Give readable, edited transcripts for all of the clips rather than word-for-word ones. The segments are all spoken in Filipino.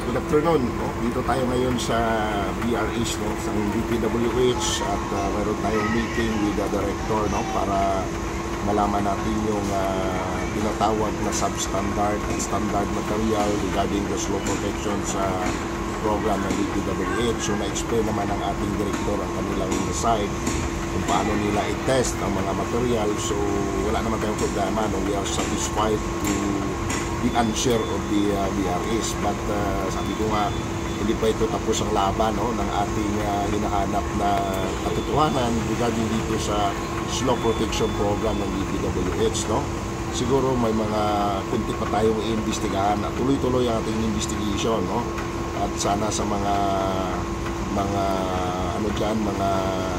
Good afternoon. No? Dito tayo ngayon sa BRH, no? Sa DPWH, at mayroon tayong meeting with the director, no? Para malaman natin yung tinatawag na substandard at standard material regarding the slope protection sa program ng DPWH. So na-explain naman ng ating director ang kanilang side kung paano nila i-test ang mga material. So wala naman tayong problema, no? We are satisfied to the answer of the BRS, but sabi ko nga, hindi pa ito tapos ang laban, no, ng ating hinahanap na katotohanan regarding dito sa slope protection program ng DPWH, no. Siguro may mga kunti pa tayong iimbestigahan at tuloy-tuloy ang ating investigation, no, at sana sa mga ano dyan, mga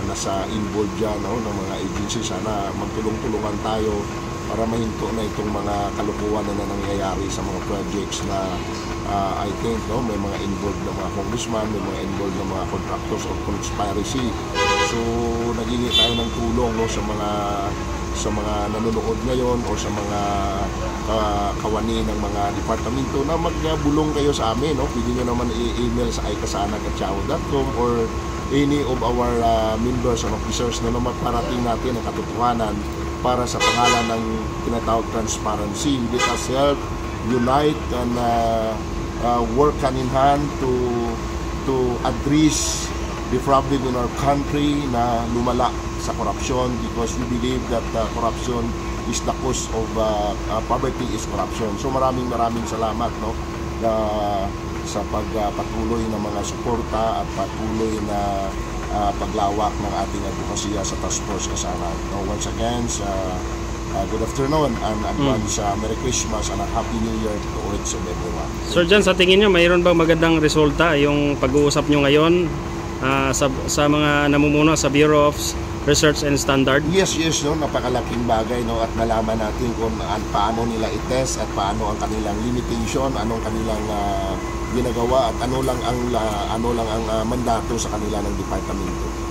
nasa involved dyan, no, ng mga agency, sana magtulong-tulungan tayo para mahinto na itong mga kalukuhan na nangyayari sa mga projects na I think, no, may mga involved na mga congressman, may mga involved na mga contractors or conspiracy. So naghingi tayo ng tulong, no, sa mga nanonood ngayon o sa mga kawani ng mga departamento na magbulong kayo sa amin, no. Pwede nyo naman i-email sa ikasanag@yahoo.com or any of our members and officers na maparating natin ang katotohanan para sa pangalan ng tinatawag transparency. Let us help, unite, and work hand in hand to address the problem in our country na lumala sa corruption, because we believe that corruption is the cause of poverty is corruption. So maraming salamat, no, sa pagpatuloy ng mga suporta at patuloy na paglawak ng ating advokasya sa Task Force Kasanag. No, once again, good afternoon and advance Merry Christmas and a Happy New Year to each and everyone. Sir, dyan sa tingin nyo, mayroon bang magandang resulta yung pag-uusap nyo ngayon sa mga namumuno sa Bureau of Research and Standard? Yes, no, napakalaking bagay, no, at nalaman natin kung paano nila i-test at paano ang kanilang limitation, anong kanilang ginagawa at ano lang ang mandato sa kanila ng departamento.